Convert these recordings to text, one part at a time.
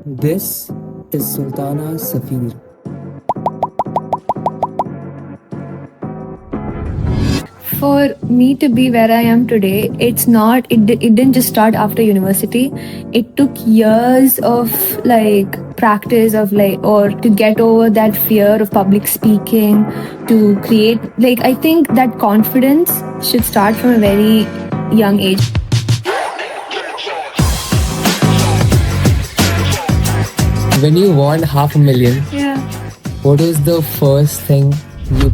This is Sultana Safir. For me to be where I am today, it didn't just start after university. It took years of like practice of like or to get over that fear of public speaking, to create like I think that confidence should start from a very young age. When you won $500,000, Yeah. what was the first thing you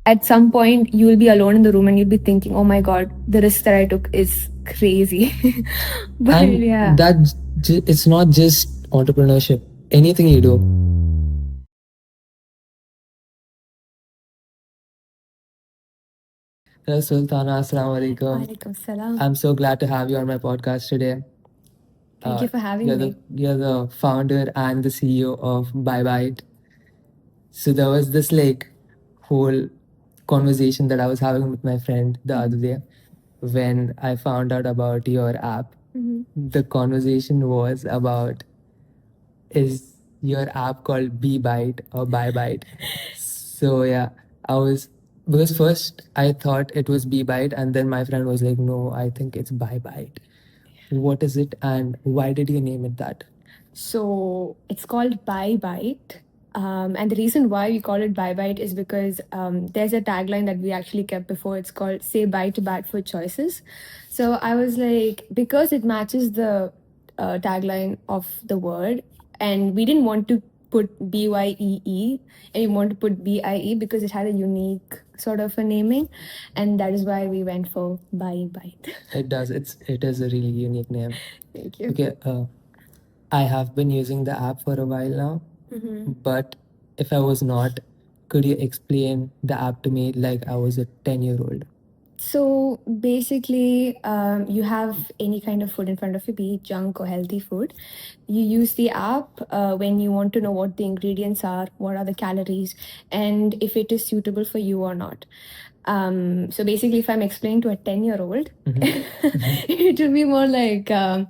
At some point you will be alone in the room and you'll be thinking, oh my god, the risk that I took is crazy. But and yeah. it's not just entrepreneurship. Anything you do. Hello, Sultana. Assalamu alaikum. Walaikum salam. I'm so glad to have you on my podcast today. Thank you for having you're me. you're the founder and the CEO of BieBite. So there was this like whole conversation that I was having with my friend the other day when I found out about your app. The conversation was about, is your app called BeeBite or BieBite? So yeah, I was, because first I thought it was BeeBite, and then my friend was like, no, I think it's BieBite. What is it, and why did you name it that? So it's called BieBite. And the reason why we call it BieBite is because there's a tagline that we actually kept before. It's called "Say Bye to Bad Food Choices." So I was like, because it matches the tagline of the word, and we didn't want to put BYEE, and we want to put BIE because it had a unique sort of a naming, and that is why we went for BieBite. It does. It is a really unique name. Thank you. Okay, I have been using the app for a while now, but if I was not, could you explain the app to me like I was a 10-year-old? So basically, you have any kind of food in front of you, be it junk or healthy food. You use the app when you want to know what the ingredients are, what are the calories, and if it is suitable for you or not. So basically, if I'm explaining to a 10-year-old, it will be more like, a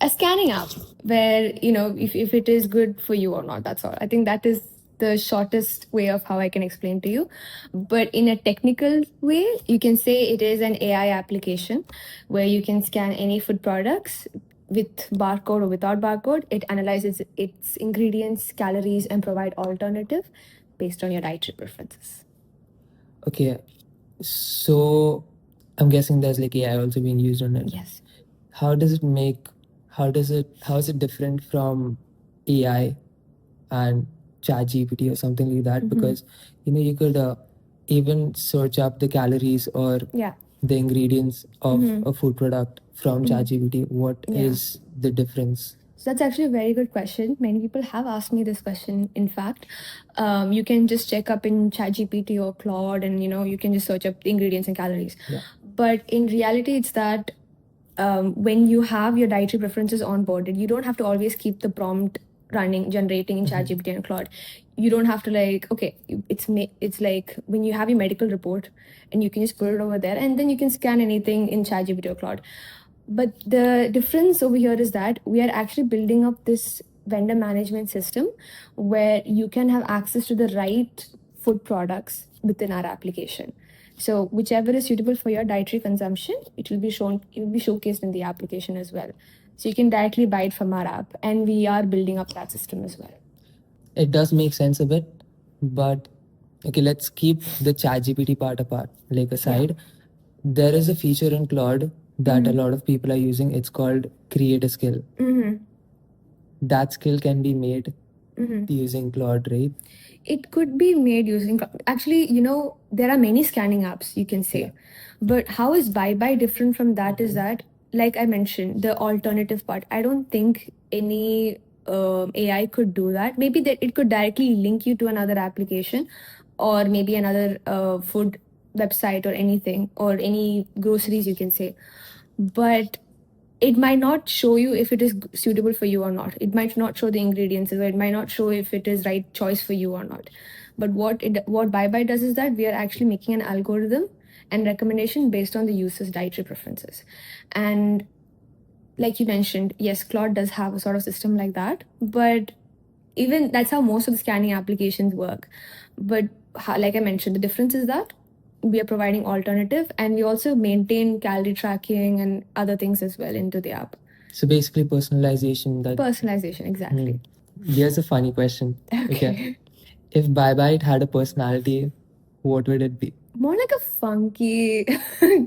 scanning app where, if it is good for you or not. That's all. I think that is the shortest way of how I can explain to you. But in a technical way, you can say it is an AI application where you can scan any food products with barcode or without barcode. It analyzes its ingredients, calories, and provide alternative based on your dietary preferences. Okay, so I'm guessing there's like AI also being used on it. Yes. How does it make? How is it different from AI and ChatGPT or something like that? Because you could even search up the calories or Yeah. the ingredients of a food product from ChatGPT. What Yeah. is the difference? So that's actually a very good question. Many people have asked me this question. In fact, you can just check up in ChatGPT or Claude, and you can just search up the ingredients and calories. Yeah. But in reality, it's that when you have your dietary preferences onboarded, you don't have to always keep the prompt running, generating in ChatGPT and Claude. You don't have to like, okay, it's like when you have your medical report, and you can just put it over there, and then you can scan anything in ChatGPT or Claude. But the difference over here is that we are actually building up this vendor management system where you can have access to the right food products within our application. So whichever is suitable for your dietary consumption, it will be showcased in the application as well. So you can directly buy it from our app, and we are building up that system as well. It does make sense a bit, but okay, let's keep the ChatGPT part apart, like aside. There is a feature in Claude that a lot of people are using. It's called create a skill. That skill can be made using Claude, right? It could be made using, actually, there are many scanning apps, you can say. But how is ByeBye different from that is that, like I mentioned, the alternative part, I don't think any AI could do that. Maybe that it could directly link you to another application, or maybe another food website or anything, or any groceries, you can say. But it might not show you if it is suitable for you or not. It might not show the ingredients, or it might not show if it is right choice for you or not. But what ByeBye does is that we are actually making an algorithm and recommendation based on the user's dietary preferences. And like you mentioned, yes, Claude does have a sort of system like that, but even that's how most of the scanning applications work. But like I mentioned, the difference is that we are providing alternative, and we also maintain calorie tracking and other things as well into the app. So basically, personalization. Personalization, exactly. Here's a funny question. Okay. If BieBite had a personality, what would it be? More like a funky,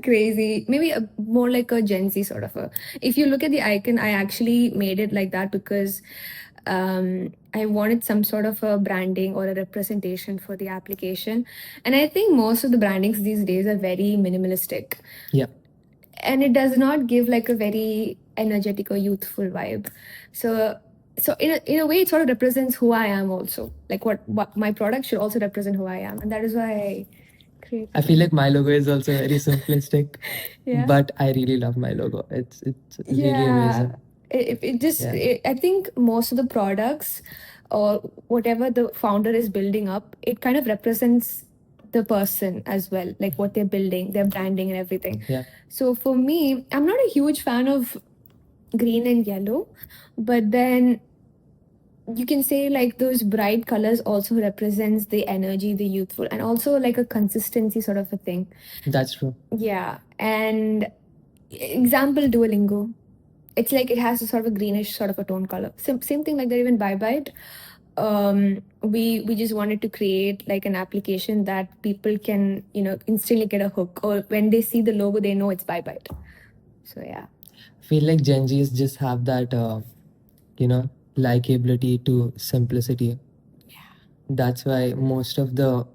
crazy, maybe more like a Gen Z sort of a. If you look at the icon, I actually made it like that because I wanted some sort of a branding or a representation for the application. And I think most of the brandings these days are very minimalistic. Yeah. And it does not give like a very energetic or youthful vibe. So in a way, it sort of represents who I am also. Like what my product should also represent who I am. And that is why I created I feel like my logo is also very simplistic. Yeah. But I really love my logo. It's really amazing. It just Yeah. I think most of the products or whatever the founder is building up, it kind of represents the person as well, like what they're building, their branding and everything. Yeah. So for me, I'm not a huge fan of green and yellow, but then you can say like those bright colors also represents the energy, the youthful, and also like a consistency sort of a thing. That's true. Yeah. And example, Duolingo, it's like it has a sort of a greenish sort of a tone color. Same thing like that, even BieBite. We just wanted to create like an application that people can, instantly get a hook, or when they see the logo they know it's BieBite. So yeah. I feel like Gen Zs just have that likability to simplicity. That's why most of the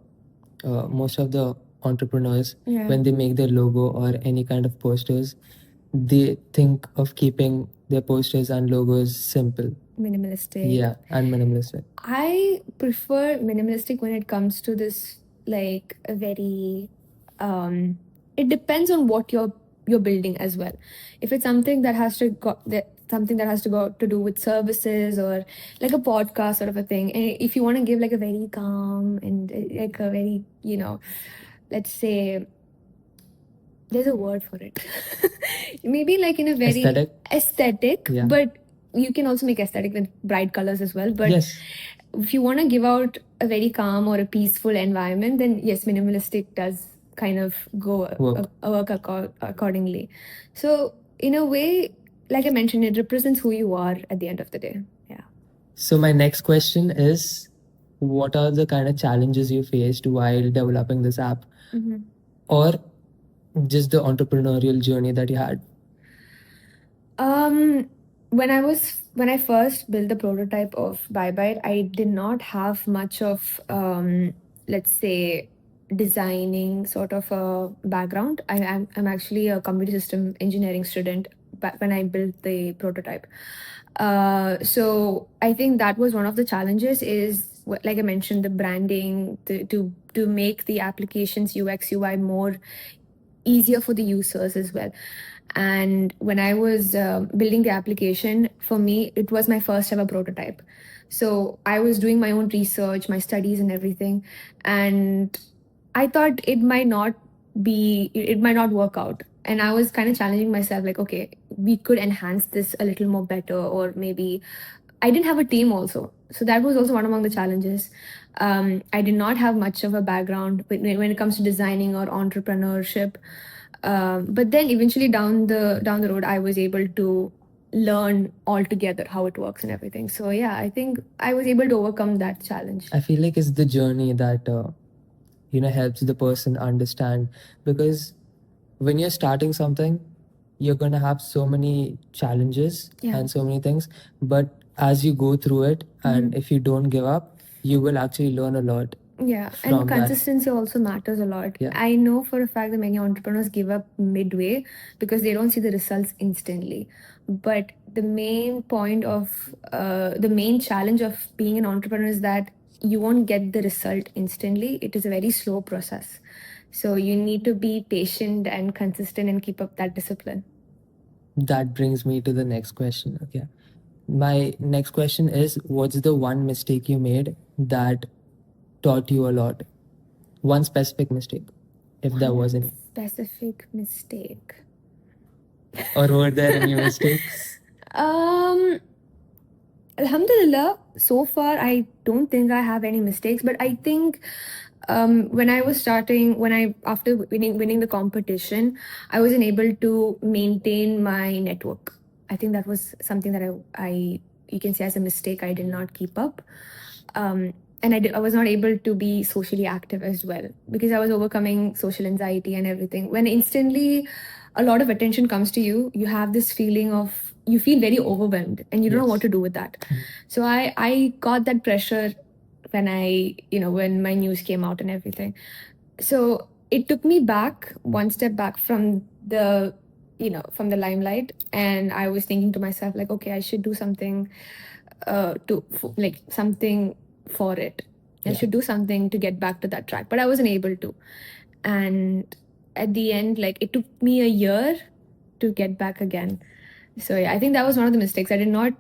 entrepreneurs, Yeah. when they make their logo or any kind of posters, they think of keeping their posters and logos simple. Minimalistic. Yeah, and minimalistic. I prefer minimalistic when it comes to this, like a very it depends on what you're building as well. If it's something that has to go to do with services or like a podcast sort of a thing, and if you want to give like a very calm and like a very, let's say, there's a word for it. Maybe like in a very aesthetic, Yeah. but you can also make aesthetic with bright colors as well. But Yes. if you want to give out a very calm or a peaceful environment, then yes, minimalistic does kind of work accordingly. So in a way, like I mentioned, it represents who you are at the end of the day. Yeah. So my next question is, what are the kind of challenges you faced while developing this app, or just the entrepreneurial journey that you had? When I first built the prototype of BieBite, I did not have much of let's say designing sort of a background. I'm actually a computer system engineering student back when I built the prototype. So I think that was one of the challenges is like I mentioned, the branding, to make the applications UX UI more easier for the users as well. And when I was building the application, for me, it was my first ever prototype. So I was doing my own research, my studies, and everything. And I thought it might not work out. And I was kind of challenging myself, like, okay, we could enhance this a little more better, or maybe I didn't have a team also. So that was also one among the challenges. I did not have much of a background when it comes to designing or entrepreneurship. But then eventually down the road, I was able to learn altogether how it works and everything. So yeah, I think I was able to overcome that challenge. I feel like it's the journey that helps the person understand, because when you're starting something, you're gonna have so many challenges and so many things, but as you go through it, and if you don't give up, you will actually learn a lot. Yeah, from and that. consistency also matters a lot. Yeah. I know for a fact that many entrepreneurs give up midway because they don't see the results instantly. But the main the main challenge of being an entrepreneur is that you won't get the result instantly. It is a very slow process. So you need to be patient and consistent and keep up that discipline. That brings me to the next question. Okay. My next question is, what's the one mistake you made that taught you a lot? One specific mistake, if there was any. Specific mistake. Or were there any mistakes? Alhamdulillah, so far I don't think I have any mistakes, but I think when I was starting, after winning the competition, I wasn't able to maintain my network. I think that was something that I you can say as a mistake. I did not keep up, and I was not able to be socially active as well because I was overcoming social anxiety and everything. When instantly a lot of attention comes to you, you have this feeling of you feel very overwhelmed and you don't know what to do with that. So I got that pressure when when my news came out and everything. So it took me back one step back from the from the limelight, and I was thinking to myself like, okay, I should do something like something for it. I should do something to get back to that track, but I wasn't able to. And at the end, like it took me a year to get back again. So yeah, I think that was one of the mistakes. I did not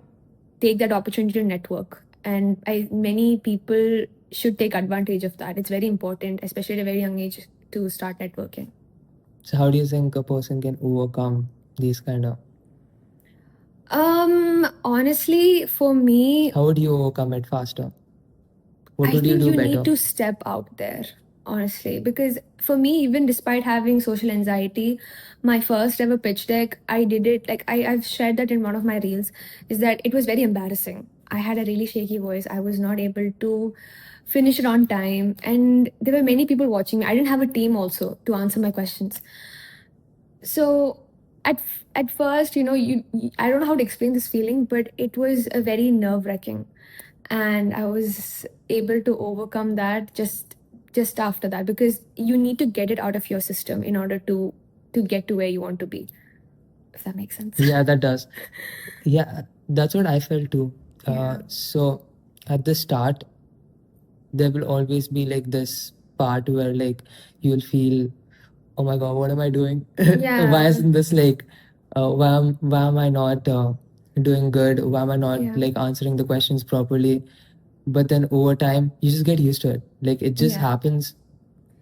take that opportunity to network, and many people should take advantage of that. It's very important, especially at a very young age, to start networking. So how do you think a person can overcome these kind of? Honestly, for me, How would you overcome it faster? What I would you think do you better? need to step out there, honestly, because for me, even despite having social anxiety, my first ever pitch deck, I did it like I've shared that in one of my reels, is that it was very embarrassing. I had a really shaky voice. I was not able to finish it on time, and there were many people watching me. I didn't have a team also to answer my questions. So at first, I don't know how to explain this feeling, but it was a very nerve wracking, and I was able to overcome that just after that, because you need to get it out of your system in order to get to where you want to be, if that makes sense. Yeah, that does. Yeah, that's what I felt too. Yeah. So at the start, there will always be like this part where like you'll feel, oh my god, what am I doing? Yeah. Why isn't this like, why am I not doing good? Why am I not Yeah. like answering the questions properly? But then over time, you just get used to it. Like it just Yeah. happens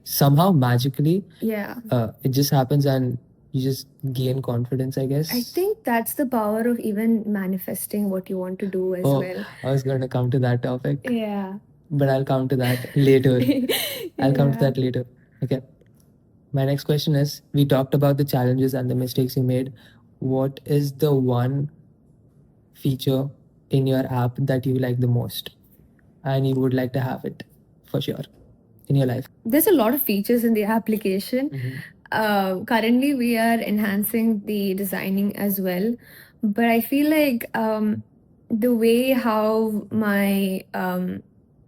somehow magically. Yeah. It just happens and you just gain confidence, I guess. I think that's the power of even manifesting what you want to do as well. I was going to come to that topic. Yeah. But I'll come to that later. I'll come to Yeah. that later. Okay. My next question is, we talked about the challenges and the mistakes you made. What is the one feature in your app that you like the most and you would like to have it for sure in your life? There's a lot of features in the application. Currently, we are enhancing the designing as well, but I feel like the way how my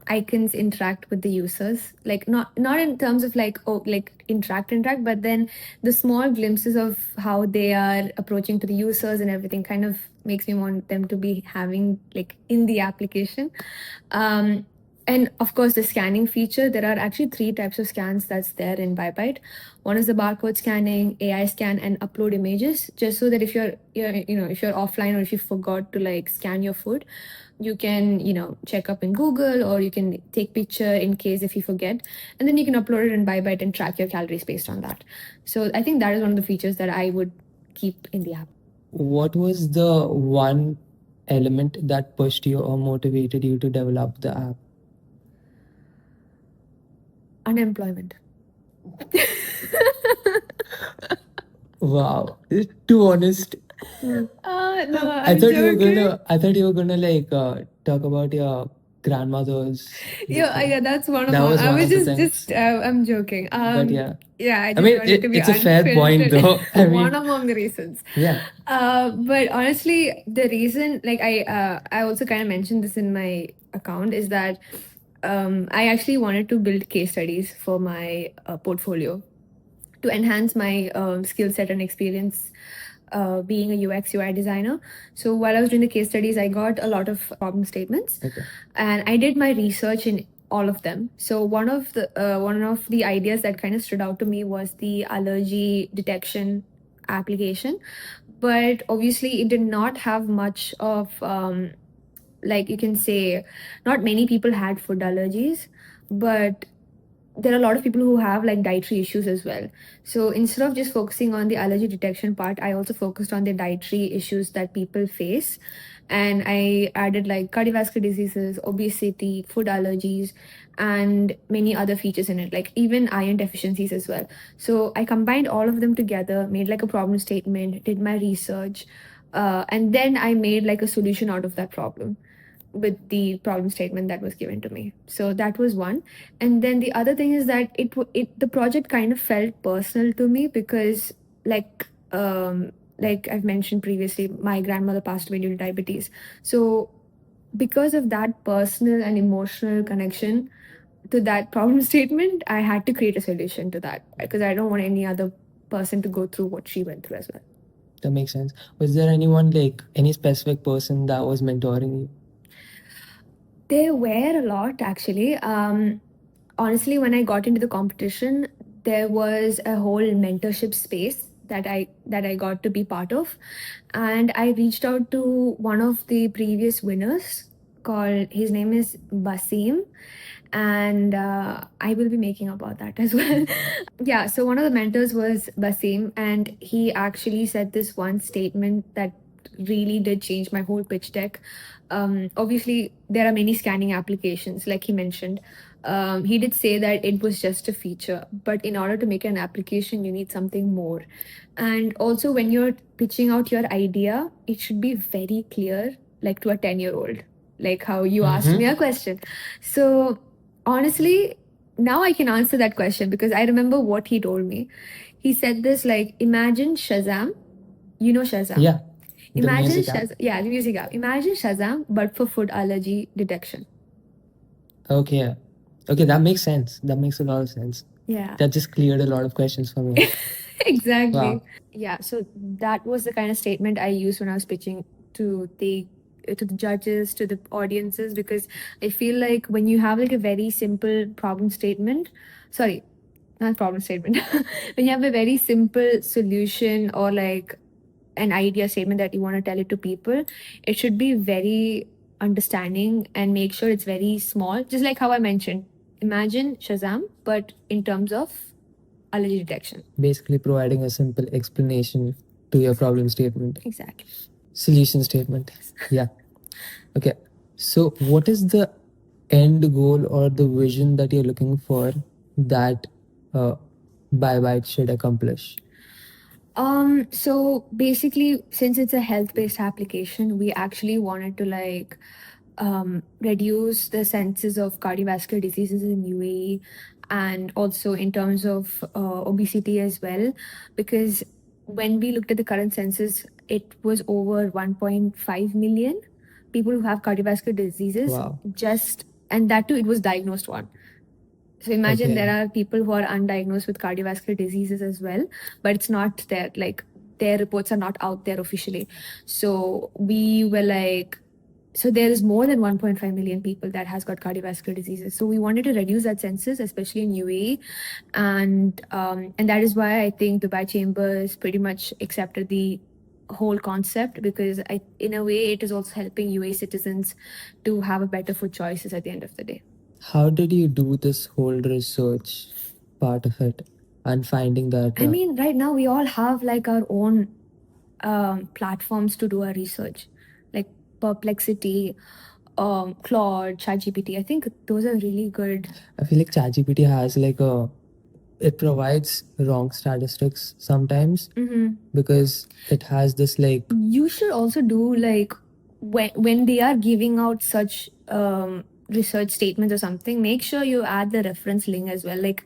icons interact with the users, like not in terms of like like interact, but then the small glimpses of how they are approaching to the users and everything kind of makes me want them to be having like in the application. And of course, the scanning feature, there are actually 3 types of scans that's there in BieBite. One is the barcode scanning, AI scan, and upload images, just so that if if you're offline or if you forgot to like scan your food, you can, check up in Google, or you can take picture in case if you forget, and then you can upload it in BieBite and track your calories based on that. So I think that is one of the features that I would keep in the app. What was the one element that pushed you or motivated you to develop the app? Unemployment. Wow, too honest. No, I thought you were gonna like talk about your grandmother's. Yeah, that's one of That my. was I one was of the just things. I'm joking. But yeah. Yeah, I I just mean, wanted to be it's a fair point unfiltered. though. I One mean, among the reasons. yeah. But honestly, the reason, like I also kind of mentioned this in my account, is that I actually wanted to build case studies for my portfolio to enhance my skill set and experience being a UX UI designer. So while I was doing the case studies, I got a lot of problem statements, and I did my research in all of them. So one of the ideas that kind of stood out to me was the allergy detection application, but obviously it did not have much of like, you can say, not many people had food allergies, but there are a lot of people who have like dietary issues as well. So instead of just focusing on the allergy detection part, I also focused on the dietary issues that people face. And I added like cardiovascular diseases, obesity, food allergies, and many other features in it, like even iron deficiencies as well. So I combined all of them together, made like a problem statement, did my research, and then I made like a solution out of that problem with the problem statement that was given to me. So that was one. And then the other thing is that the project kind of felt personal to me because like I've mentioned previously, my grandmother passed away due to diabetes. So because of that personal and emotional connection to that problem statement, I had to create a solution to that because I don't want any other person to go through what she went through as well. That makes sense. Was there anyone, like any specific person that was mentoring you? There were a lot actually. Honestly, when I got into the competition, there was a whole mentorship space that I got to be part of, and I reached out to one of the previous winners. Called his name is Basim, and I will be making about that as well. Yeah, so one of the mentors was Basim, and he actually said this one statement that really did change my whole pitch deck. Obviously, there are many scanning applications, like he mentioned. He did say that it was just a feature, but in order to make an application, you need something more. And also, when you're pitching out your idea, it should be very clear, like to a 10-year-old, like how you asked me a question. So, honestly, now I can answer that question because I remember what he told me. He said this like, imagine Shazam. You know Shazam? Yeah. The Imagine music app. Shazam. Yeah, the music app. Imagine Shazam, but for food allergy detection. Okay. Okay, that makes sense. That makes a lot of sense. Yeah. That just cleared a lot of questions for me. Exactly. Wow. Yeah. So that was the kind of statement I used when I was pitching to the judges, to the audiences, because I feel like when you have like a very simple problem statement, sorry, not problem statement, when you have a very simple solution or like an idea statement that you want to tell it to people, it should be very understanding and make sure it's very small. Just like how I mentioned, imagine Shazam, but in terms of allergy detection. Basically, providing a simple explanation to your problem statement. Exactly. Solution statement. Yeah. Okay. So, what is the end goal or the vision that you're looking for that BieBite should accomplish? So basically, since it's a health-based application, we actually wanted to like reduce the census of cardiovascular diseases in UAE, and also in terms of obesity as well, because when we looked at the current census, it was over 1.5 million people who have cardiovascular diseases. Wow. And that too, it was diagnosed one. So imagine Okay. there are people who are undiagnosed with cardiovascular diseases as well, but it's not there. Like their reports are not out there officially. So we were like, so there is more than 1.5 million people that has got cardiovascular diseases. So we wanted to reduce that census, especially in UAE, and that is why I think Dubai Chambers pretty much accepted the whole concept, because in a way it is also helping UAE citizens to have a better food choices at the end of the day. How did you do this whole research part of it and finding that? I mean, right now we all have like our own platforms to do our research, like Perplexity, Claude, ChatGPT. I think those are really good. I feel like ChatGPT has like it provides wrong statistics sometimes because it has this like. You should also do like when they are giving out such research statements or something, make sure you add the reference link as well. Like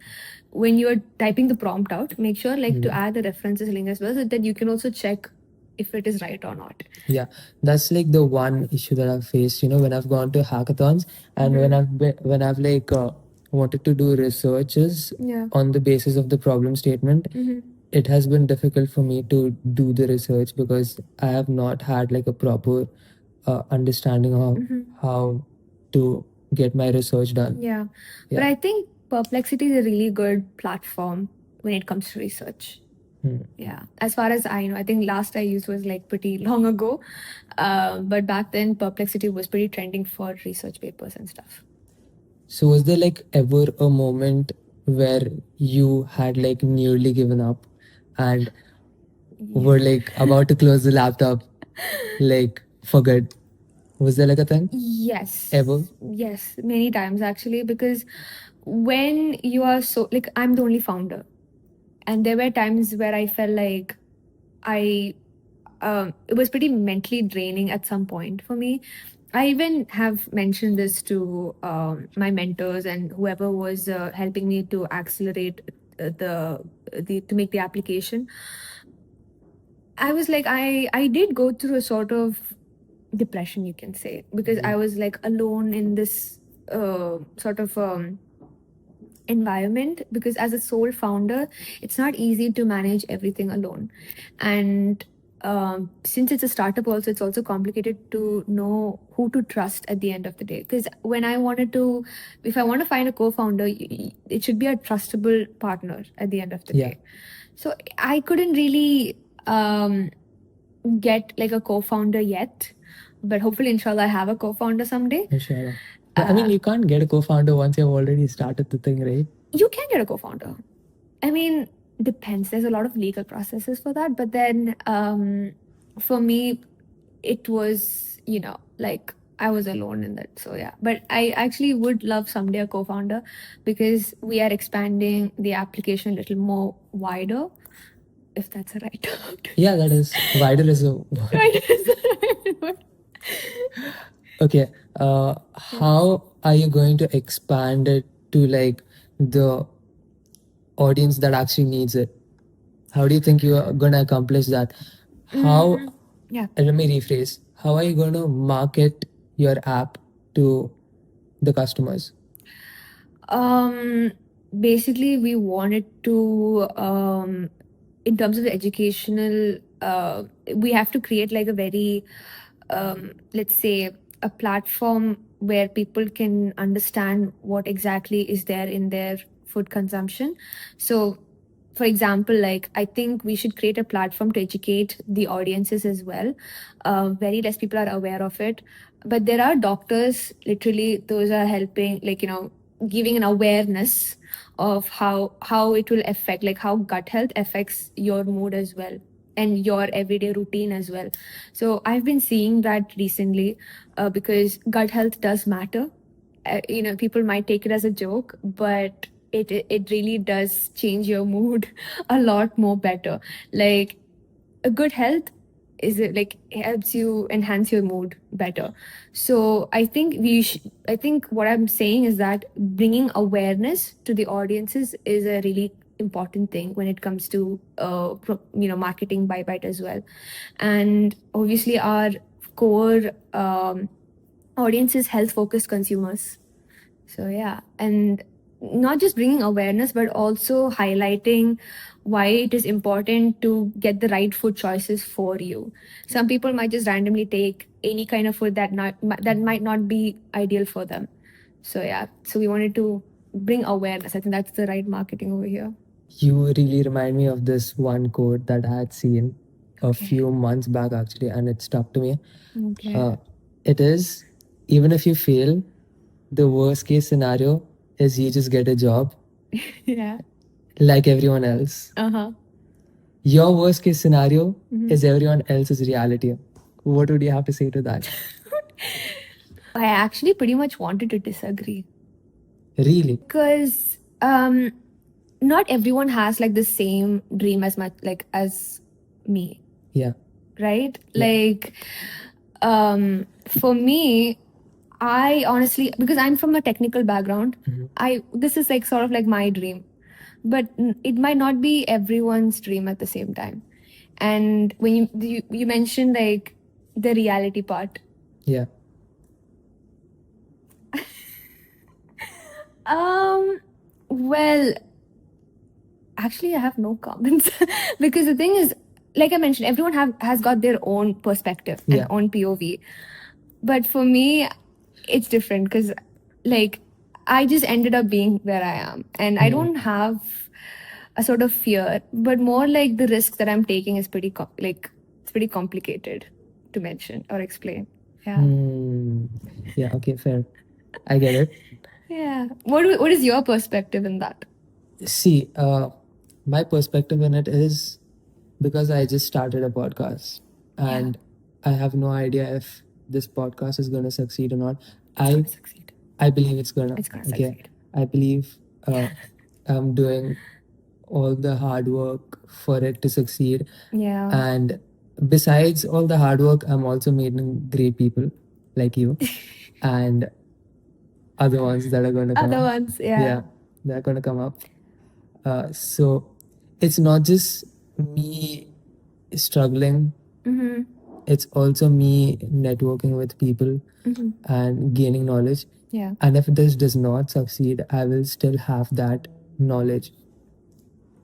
when you're typing the prompt out, make sure like to add the references link as well, so that you can also check if it is right or not. Yeah, that's like the one issue that I've faced, when I've gone to hackathons and when I've like wanted to do researches on the basis of the problem statement. It has been difficult for me to do the research because I have not had like a proper understanding of how to get my research done. Yeah. But I think Perplexity is a really good platform when it comes to research. Yeah. As far as I know, I think last I used was like pretty long ago. But back then, Perplexity was pretty trending for research papers and stuff. So was there like ever a moment where you had like nearly given up and were like about to close the laptop, like for good? Was there like a thing? Yes. Ever? Yes, many times actually, because when you are so, like, I'm the only founder, and there were times where I felt like I it was pretty mentally draining at some point for me. I even have mentioned this to my mentors and whoever was helping me to accelerate the to make the application. I was like, I did go through a sort of depression, you can say, because I was like alone in this sort of environment, because as a sole founder it's not easy to manage everything alone. And since it's a startup also, it's also complicated to know who to trust at the end of the day, because when I wanted to, if I want to find a co-founder, it should be a trustable partner at the end of the Yeah. day. So I couldn't really get like a co-founder yet, but hopefully inshallah I have a co-founder someday. Inshallah. But I mean, you can't get a co-founder once you've already started the thing, right? You can get a co-founder. I mean, depends. There's a lot of legal processes for that, but then for me, it was, you know, like I was alone in that. So yeah, but I actually would love someday a co-founder, because we are expanding the application a little more wider, if that's a right term. Yeah, that is. Wider is a Right. Is the right word. Okay. How are you going to expand it to like the audience that actually needs it? How do you think you are going to accomplish that? How, Yeah. let me rephrase, how are you going to market your app to the customers? Basically we wanted to in terms of the educational, we have to create like a very let's say a platform where people can understand what exactly is there in their food consumption. So for example, like I think we should create a platform to educate the audiences as well. Very less people are aware of it, but there are doctors, literally those are helping, like, you know, giving an awareness of how it will affect, like how gut health affects your mood as well and your everyday routine as well. So I've been seeing that recently, because gut health does matter. You know, people might take it as a joke, but it really does change your mood a lot more better. Like a good health is it like helps you enhance your mood better. So I think I think what I'm saying is that bringing awareness to the audiences is a really important thing when it comes to you know, marketing BieBite as well. And obviously our core audience is health focused consumers. So yeah, and not just bringing awareness, but also highlighting why it is important to get the right food choices for you. Some people might just randomly take any kind of food that might not be ideal for them. So yeah, so we wanted to bring awareness. I think that's the right marketing over here. You really remind me of this one quote that I had seen a few months back actually, and it stuck to me. Okay. It is, even if you fail, the worst case scenario is you just get a job Yeah. like everyone else. Uh-huh. Your worst case scenario is everyone else's reality. What would you have to say to that? I actually pretty much wanted to disagree. Really? Because not everyone has like the same dream as much like as me. Yeah. Right? Like for me, I honestly, because I'm from a technical background, I this is like sort of like my dream, but it might not be everyone's dream at the same time. And when you mentioned like the reality part, Yeah. well, actually I have no comments because the thing is, like I mentioned, everyone has got their own perspective and own POV. But for me, it's different because like I just ended up being where I am, and I don't have a sort of fear, but more like the risk that I'm taking is pretty like it's pretty complicated to mention or explain. Yeah. Yeah, okay, fair. I get it. Yeah. What is your perspective in that? See, my perspective in it is because I just started a podcast and I have no idea if this podcast is going to succeed or not. Succeed. I believe it's gonna. It's gonna Okay. succeed. I believe I'm doing all the hard work for it to succeed. Yeah. And besides all the hard work, I'm also meeting great people like you and other ones that are going to come Other up. ones, yeah. They're going to come up. So it's not just me struggling, Mm-hmm. it's also me networking with people Mm-hmm. and gaining knowledge. Yeah. And if this does not succeed, I will still have that knowledge.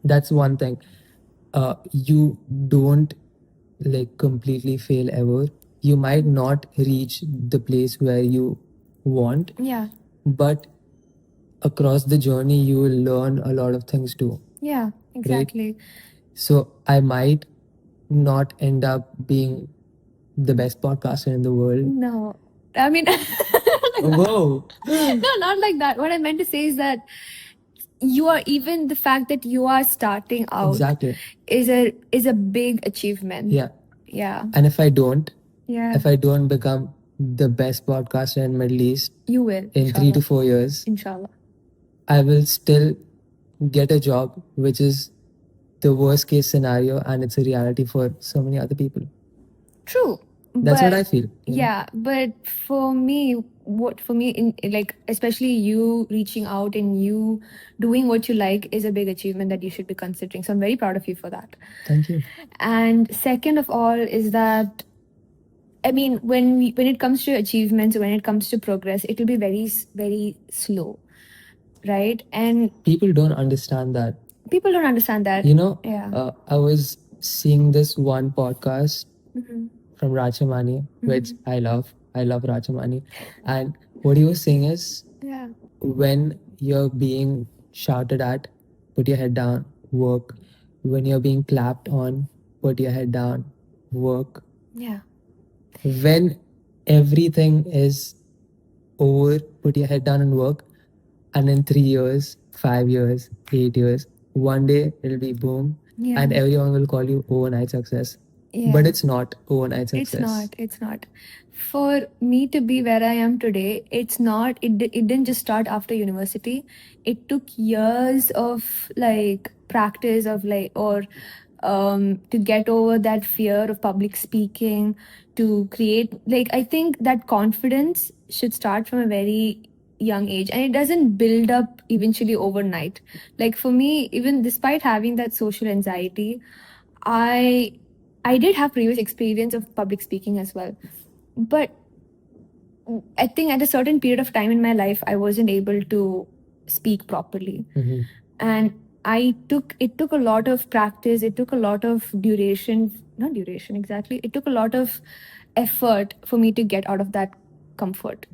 That's one thing. You don't like completely fail ever. You might not reach the place where you want, Yeah. but across the journey, you will learn a lot of things too. Yeah, exactly. So I might not end up being the best podcaster in the world. No. I mean, Whoa. no, not like that. What I meant to say is that you are, even the fact that you are starting out Exactly. is a big achievement. Yeah. Yeah. And if I don't, Yeah. if I don't become the best podcaster in Middle East You will. in 3 to 4 years, Inshallah. I will still get a job, which is the worst case scenario, and it's a reality for so many other people. True. That's what But- I feel. you know? Yeah, but for me, like, especially you reaching out and you doing what you like is a big achievement that you should be considering. So I'm very proud of you for that. Thank you. And second of all is that, I mean, when it comes to achievements, when it comes to progress, it will be very slow, right? And People don't understand that. people don't understand that. You know, Yeah. I was seeing this one podcast Mhm. from Rachamani, which I love. I love Rachamani. And what he was saying is, Yeah. when you're being shouted at, put your head down, work. When you're being clapped on, put your head down, work. Yeah. When everything is over, put your head down and work. And in 3 years, 5 years, 8 years, one day it'll be boom. Yeah. And everyone will call you overnight success. Yeah. But it's not overnight success. It's not. It's not. For me to be where I am today, it's not. It didn't just start after university. It took years of like practice of like or to get over that fear of public speaking, to create, like, I think that confidence should start from a very young age, and it doesn't build up eventually overnight. Like for me, even despite having that social anxiety, I did have previous experience of public speaking as well, but I think at a certain period of time in my life, I wasn't able to speak properly, and it took a lot of practice. It took a lot of not duration exactly. It took a lot of effort for me to get out of that comfort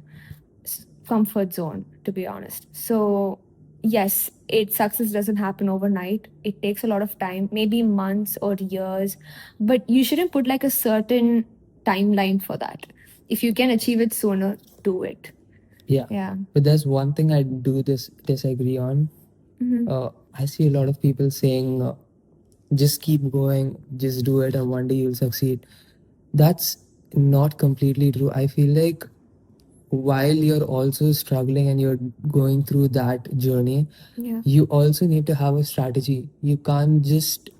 comfort zone, to be honest. So yes, success doesn't happen overnight. It takes a lot of time, maybe months or years, but you shouldn't put like a certain timeline for that. If you can achieve it sooner, do it. Yeah. But there's one thing I do disagree on. I see a lot of people saying, just keep going, just do it, and one day you'll succeed. That's not completely true. I feel like while you're also struggling and you're going through that journey, Yeah. you also need to have a strategy. You can't just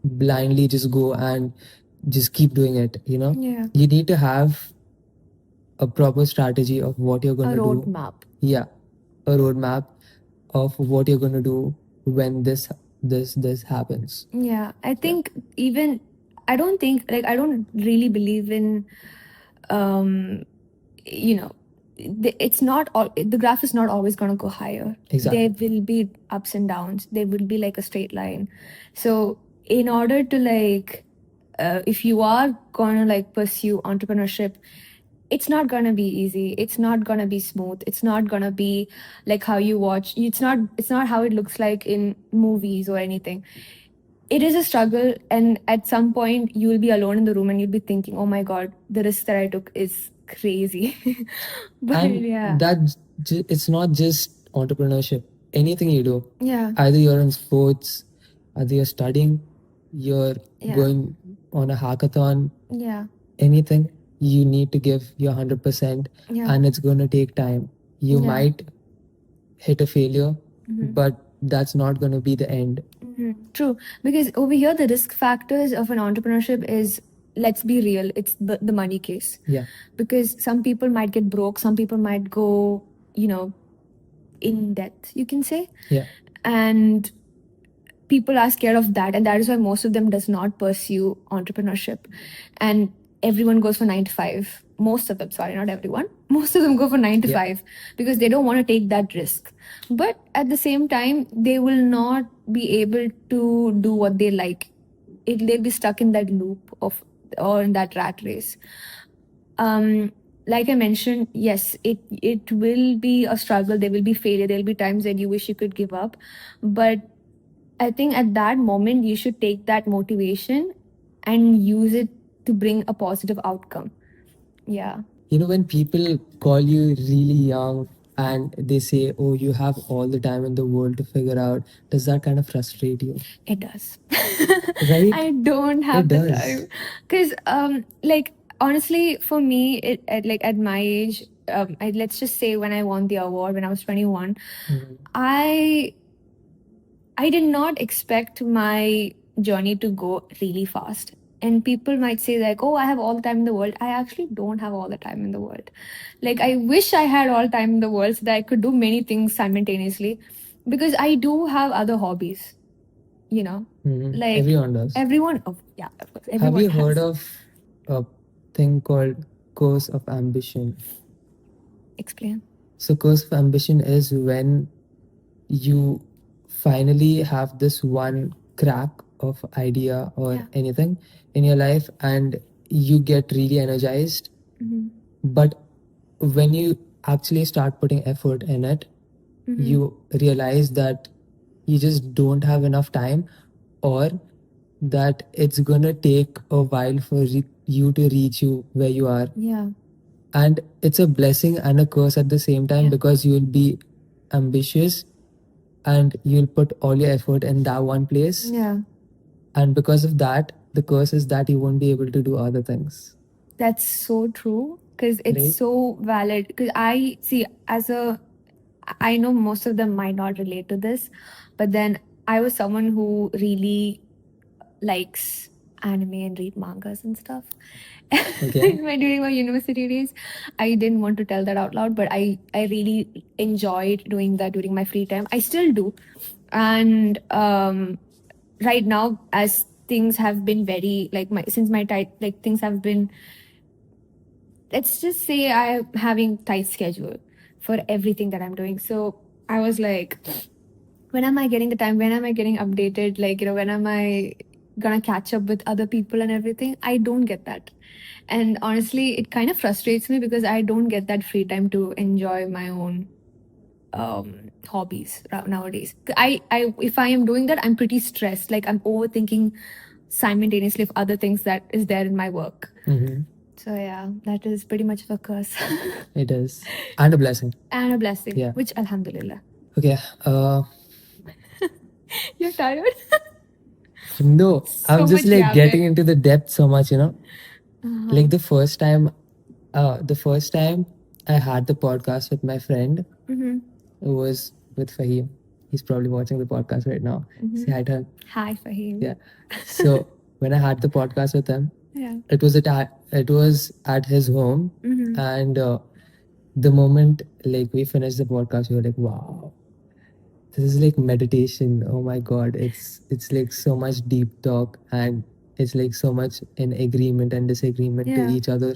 blindly just go and just keep doing it, Yeah. You need to have a proper strategy of what you're going A to do. roadmap. Yeah, a roadmap of what you're going to do when this happens. Yeah, I think even I don't think, like, I don't really believe in you know it's not all, the graph is not always going to go higher. Exactly. There will be ups and downs. There will be like a straight line. So in order to like if you are going to like pursue entrepreneurship, it's not going to be easy. It's not going to be smooth. It's not going to be like how you watch. It's not how it looks like in movies or anything. It is a struggle, and at some point you will be alone in the room and you'll be thinking, oh my god, the risk that I took is crazy. But And yeah. that it's not just entrepreneurship. anything you do, Yeah. either you're in sports, either you're studying, you're Yeah. going on a hackathon, Yeah. anything, you need to give your 100%, Yeah. and it's going to take time. You Yeah. might hit a failure, Mhm. but that's not going to be the end. True. Because over here, the risk factors of an entrepreneurship is, let's be real, it's the money case. Yeah. Because some people might get broke, some people might go, in debt, you can say. Yeah. And people are scared of that, and that is why most of them does not pursue entrepreneurship. And everyone goes for 9 to 5. Most of them, sorry, not everyone. Most of them go for 9 to Yeah. 5 because they don't want to take that risk. But at the same time, they will not be able to do what they like. They'll be stuck in that loop of, or in that rat race. Like I mentioned, yes, it will be a struggle. There will be failure. There will be times that you wish you could give up, but I think at that moment you should take that motivation and use it to bring a positive outcome. Yeah. When people call you really young and they say, oh, you have all the time in the world to figure out, does that kind of frustrate you? It does. Right? I don't have It the does. time. Because, like, honestly, for me, at my age, let's just say when I won the award when I was 21, I did not expect my journey to go really fast. And people might say, like, oh, I have all the time in the world. I actually don't have all the time in the world. Like, I wish I had all time in the world so that I could do many things simultaneously, because I do have other hobbies, like Everyone does. everyone. Oh, yeah, of course. Have Everyone you has. heard of a thing called curse of ambition? Explain. So, curse of ambition is when you finally have this one crack of idea or Yeah. anything in your life and you get really energized. Mhm. But when you actually start putting effort in it, you realize that you just don't have enough time, or that it's gonna take a while for you to reach you where you are. Yeah. And it's a blessing and a curse at the same time, Yeah. because you'll be ambitious and you'll put all your effort in that one place. Yeah. And because of that, the curse is that you won't be able to do other things. That's so true, because it's Right? so valid. Because I see, I know most of them might not relate to this, but then I was someone who really likes anime and read mangas and stuff. Okay. During my university days, I didn't want to tell that out loud, but I really enjoyed doing that during my free time. I still do, and right now, as things have been very, like, my since my tight, like, things have been, let's just say I'm having tight schedule for everything that I'm doing. So I was like, when am I getting the time? When am I getting updated? Like, when am I gonna catch up with other people and everything? I don't get that. And honestly, it kind of frustrates me because I don't get that free time to enjoy my own hobbies nowadays. If I am doing that, I'm pretty stressed. Like, I'm overthinking simultaneously of other things that is there in my work. So yeah, that is pretty much of a curse. It is. And a blessing. And a blessing. Yeah. Which, alhamdulillah. Okay. You're tired? No, So I'm just much like getting yapping. into the depth so much, Uh-huh. Like the first time I had the podcast with my friend, Mm-hmm. it was with Fahim. He's probably watching the podcast right now. Say hi to him. Hi, Fahim. Yeah. So when I had the podcast with him, Yeah. it was at his home, and the moment like we finished the podcast, we were like, wow, this is like meditation. Oh my god, it's like so much deep talk, and it's like so much in agreement and disagreement to Yeah. each other.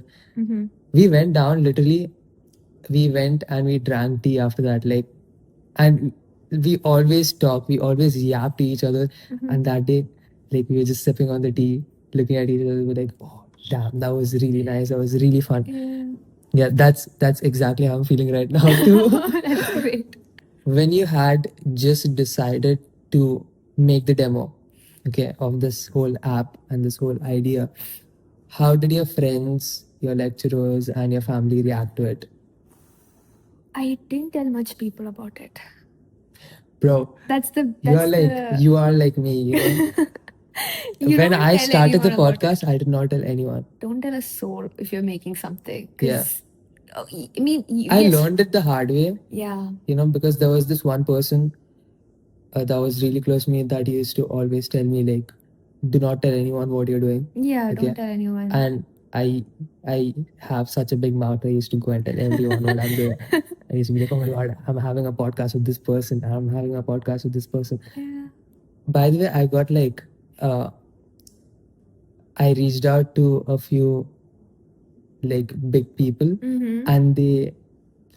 We went down, literally, we went and we drank tea after that, like, and we always talk, we always yap to each other. And that day, like, we were just sipping on the tea, looking at each other, we were like, oh damn, that was really nice, that was really fun. Yeah, that's exactly how I'm feeling right now too. That's great. When you had just decided to make the demo, okay, of this whole app and this whole idea, how did your friends, your lecturers, and your family react to it? I didn't tell much people about it. Bro, That's you are like me, you know. You When don't I tell started the anyone about it. podcast, I did not tell anyone. Don't tell a soul if you're making something. Yeah. 'Cause, I mean, I yes. learned it the hard way, Yeah. you know, because there was this one person that was really close to me that used to always tell me, like, do not tell anyone what you're doing. Yeah, Okay. don't tell anyone. And I have such a big mouth. I used to go and tell everyone what I'm doing. I used to be like, oh my god, I'm having a podcast with this person. I'm having a podcast with this person. Yeah. By the way, I got like I reached out to a few like big people, Mm-hmm. and they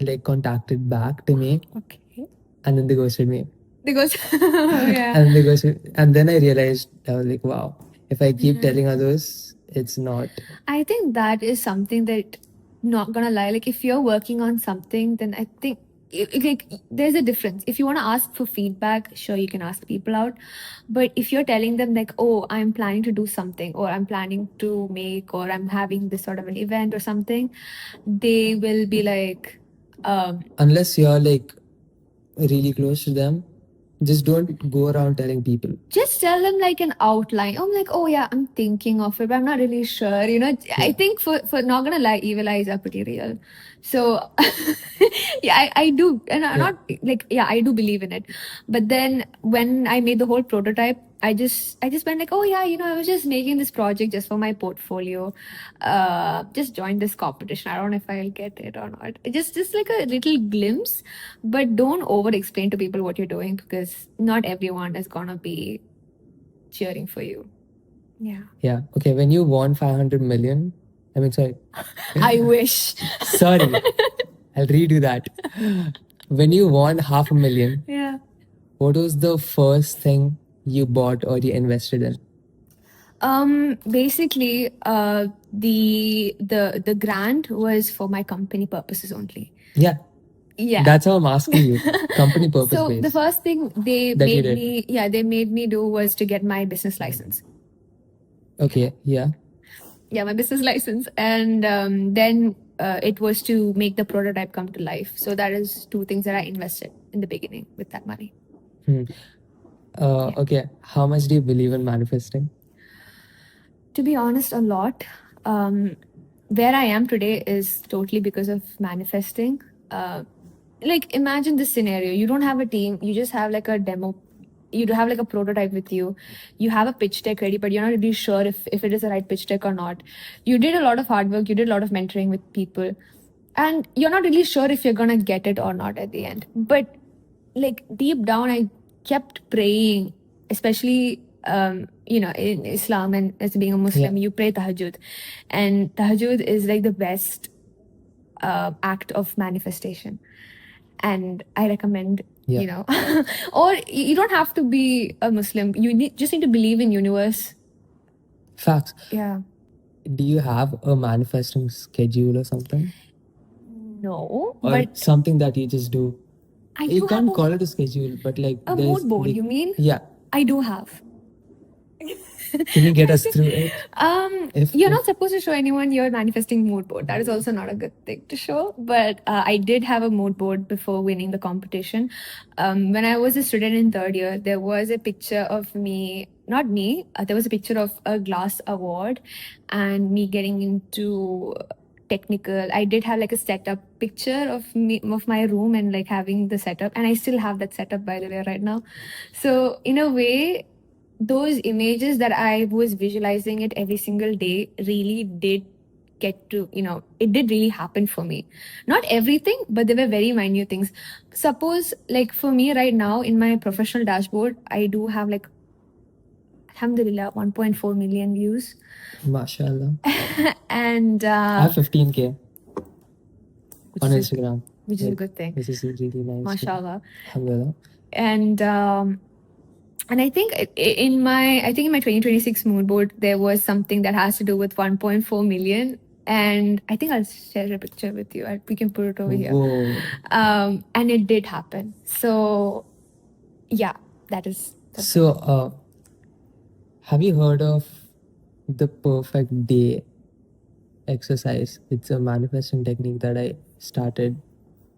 like contacted back to me, Okay. and then they ghosted me. Because yeah. And they ghosted, and then I realized I was like, wow, if I keep Mhm. telling others, it's not. I think that is something that, not gonna lie, like if you're working on something, then I think like there's a difference. If you want to ask for feedback, sure, you can ask people out. But if you're telling them like, oh, I'm planning to do something, or I'm planning to make, or I'm having this sort of an event or something, they will be like, Unless you're like really close to them, just don't go around telling people. just tell them like an outline. I'm like, oh yeah, I'm thinking of it, but I'm not really sure. You know, I think for not gonna lie, evil eyes are pretty real. So yeah, I do, and I'm not like, yeah, I do believe in it. But then when I made the whole prototype, I just went like, oh yeah, you know, I was just making this project just for my portfolio. Just joined this competition. I don't know if I'll get it or not. Just like a little glimpse, but don't over explain to people what you're doing, because not everyone is gonna be cheering for you. Yeah. Yeah. Okay. When you won 500 million, I mean, sorry. I wish. Sorry. I'll redo that. When you won 500,000, Yeah. what was the first thing you bought or you invested in? Basically, the grant was for my company purposes only. Yeah. Yeah. That's how I'm asking you. Company purpose So based. the first thing they That you made did. me, yeah, they made me do was to get my business license. Okay. Yeah. Yeah, my business license, and then it was to make the prototype come to life. So that is two things that I invested in the beginning with that money. Okay. How much do you believe in manifesting? To be honest, a lot. Where I am today is totally because of manifesting. Like imagine this scenario: you don't have a team, you just have like a demo, you do have like a prototype with you, you have a pitch deck ready, but you're not really sure if it is the right pitch deck or not. You did a lot of hard work, you did a lot of mentoring with people, and you're not really sure if you're gonna get it or not at the end. But like deep down, I kept praying, especially you know, in Islam, and as being a Muslim, you pray tahajjud, and tahajjud is like the best act of manifestation, and I recommend, you know, or you don't have to be a Muslim, just need to believe in universe. Facts. Yeah. Do you have a manifesting schedule or something? No, Or but something that you just do? You do can't have call it a schedule, but like a there's mood board, like, you mean? Yeah. I do have. Can you get us through it? You're not supposed to show anyone your manifesting mood board. That is also not a good thing to show. But I did have a mood board before winning the competition. When I was a student in third year, there was a picture of me, not me, there was a picture of a glass award and me getting into technical. I did have like a setup picture of me, of my room, and like having the setup, and I still have that setup, by the way, right now. So in a way, those images that I was visualizing it every single day really did get to, you know, it did really happen for me. Not everything, but there were very minute things. Suppose, like for me right now in my professional dashboard, I do have like, alhamdulillah, 1.4 million views. Mashallah. And I have 15K on is Instagram. which is a good thing. Which is really nice. Mashallah. Alhamdulillah. And I think in my 2026 mood board, there was something that has to do with 1.4 million. And I think I'll share a picture with you. We can put it over here. Whoa. And it did happen. So, yeah, that's So, have you heard of the perfect day exercise? It's a manifesting technique that I started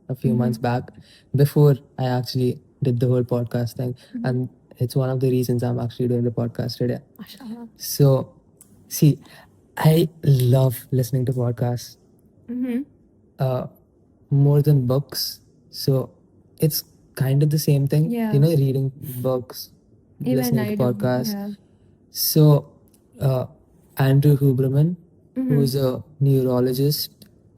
a few months back before I actually did the whole podcast thing. And it's one of the reasons I'm actually doing the podcast today. Mashallah. So, see, I love listening to podcasts more than books. So, it's kind of the same thing, Yeah. you know, reading books, Even listening I to do. podcasts. Yeah. So, Andrew Huberman, who's a neurologist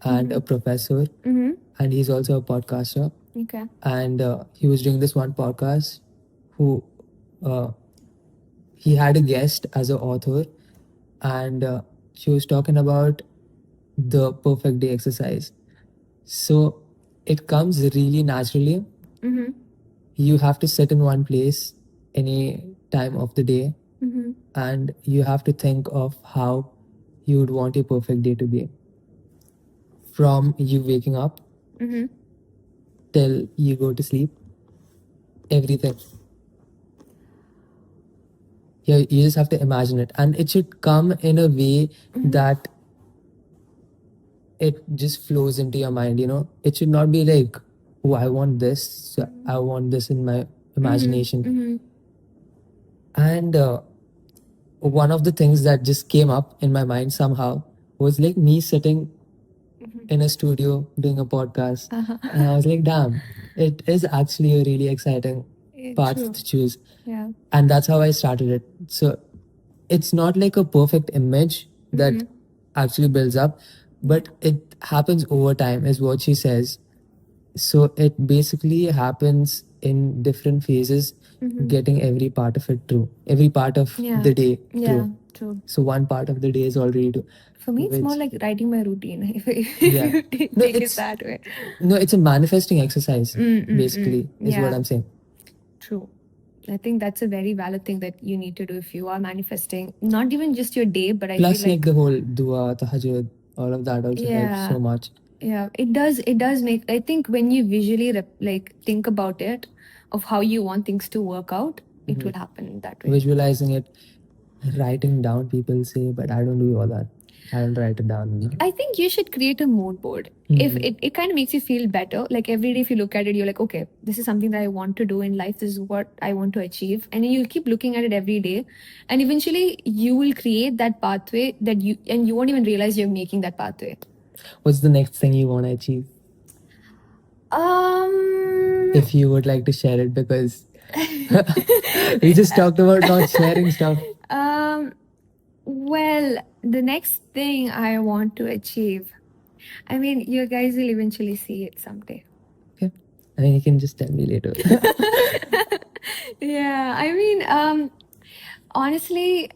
and a professor, and he's also a podcaster. Okay. And he was doing this one podcast who he had a guest as an author, and she was talking about the perfect day exercise. So it comes really naturally. You have to sit in one place any time of the day, and you have to think of how you would want your perfect day to be. From you waking up till you go to sleep, everything. You just have to imagine it, and it should come in a way that it just flows into your mind. You know, it should not be like, oh, I want this, so I want this in my imagination. And one of the things that just came up in my mind somehow was like me sitting in a studio doing a podcast, and I was like, damn, it is actually a really exciting path True. to choose. Yeah. And that's how I started it. So it's not like a perfect image that actually builds up, but it happens over time, is what she says. So it basically happens in different phases, getting every part of it true, every part of the day Yeah. true. True. So one part of the day is already true. For me, it's more Which- like writing my routine. If Yeah. you take, No, take it it's- that way. No, it's a manifesting exercise, basically, is what Yeah. I'm saying. True. I think that's a very valid thing that you need to do if you are manifesting, not even just your day, but I Plus, feel like the whole dua, tahajjud, all of that also helps Yeah. so much. Yeah, it does. It does make. I think when you visually think about it, of how you want things to work out, it will happen that way. Visualizing it, writing down, people say, but I don't do all that. I don't write it down. I think you should create a mood board. If it kind of makes you feel better, like every day if you look at it, you're like, okay, this is something that I want to do in life. This is what I want to achieve. And then you'll keep looking at it every day. And eventually you will create that pathway and you won't even realize you're making that pathway. What's the next thing you want to achieve? If you would like to share it, because we just talked about not sharing stuff. Well, the next thing I want to achieve, I mean, you guys will eventually see it someday. Okay. I mean, you can just tell me later. Yeah, I mean, honestly,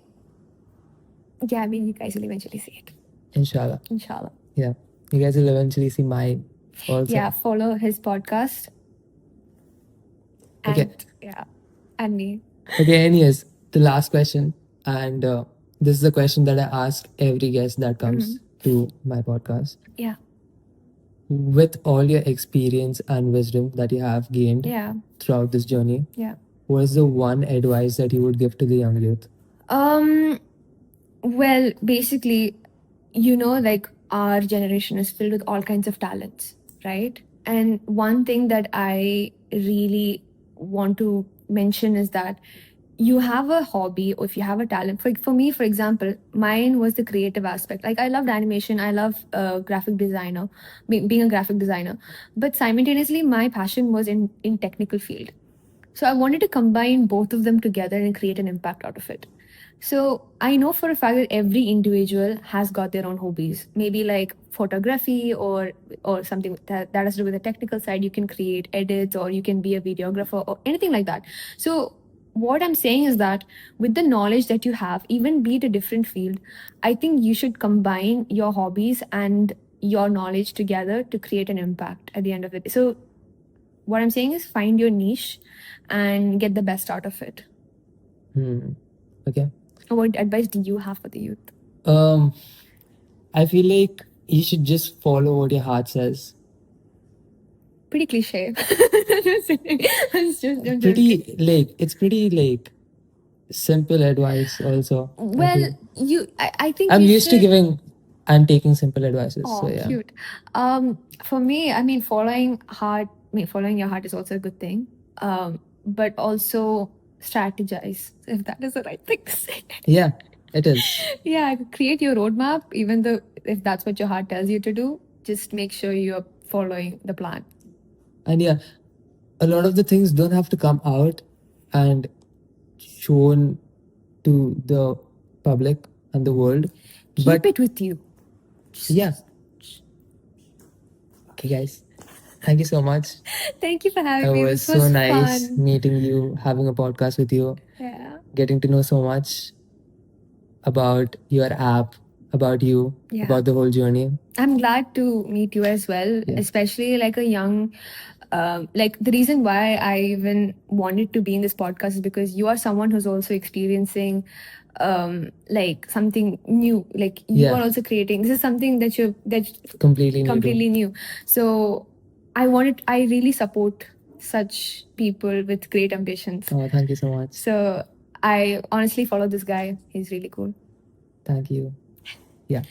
yeah, I mean, you guys will eventually see it. Inshallah. Inshallah. Yeah. You guys will eventually see mine also. Yeah, follow his podcast. Okay. And, yeah, and me. Okay, anyways, the last question. And this is a question that I ask every guest that comes to my podcast. Yeah. With all your experience and wisdom that you have gained Yeah. throughout this journey, Yeah. what is the one advice that you would give to the young youth? Well, basically, like our generation is filled with all kinds of talents, right? And one thing that I really want to mention is that you have a hobby, or if you have a talent. For me, for example, mine was the creative aspect. Like, I loved animation, I love graphic designer, being a graphic designer. But simultaneously, my passion was in technical field. So I wanted to combine both of them together and create an impact out of it. So I know for a fact that every individual has got their own hobbies. Maybe like photography or something that has to do with the technical side. You can create edits, or you can be a videographer, or anything like that. So what I'm saying is that with the knowledge that you have, even be it a different field, I think you should combine your hobbies and your knowledge together to create an impact at the end of it. So what I'm saying is, find your niche and get the best out of it. Okay. What advice do you have for the youth? I feel like you should just follow what your heart says. Pretty cliche. It's pretty like simple advice also. Well, I think I'm you used to should- giving and taking simple advices. Oh, so yeah. cute. For me, I mean, following your heart is also a good thing. but also strategize, if that is the right thing to say. Yeah, it is. Yeah, create your roadmap, even though if that's what your heart tells you to do, just make sure you're following the plan. And yeah, a lot of the things don't have to come out and shown to the public and the world. Keep it with you. Yeah. Okay, guys. Thank you so much. Thank you for having It me. was This was so nice fun. meeting you, having a podcast with you, Yeah. getting to know so much about your app, about you, Yeah. about the whole journey. I'm glad to meet you as well, Yeah. especially like a young. Like the reason why I even wanted to be in this podcast is because you are someone who's also experiencing like something new. Like you Yeah. are also creating. This is something that you're Completely new. completely new. So I really support such people with great ambitions. Oh, thank you so much. So I honestly follow this guy. He's really cool. Thank you. Yeah.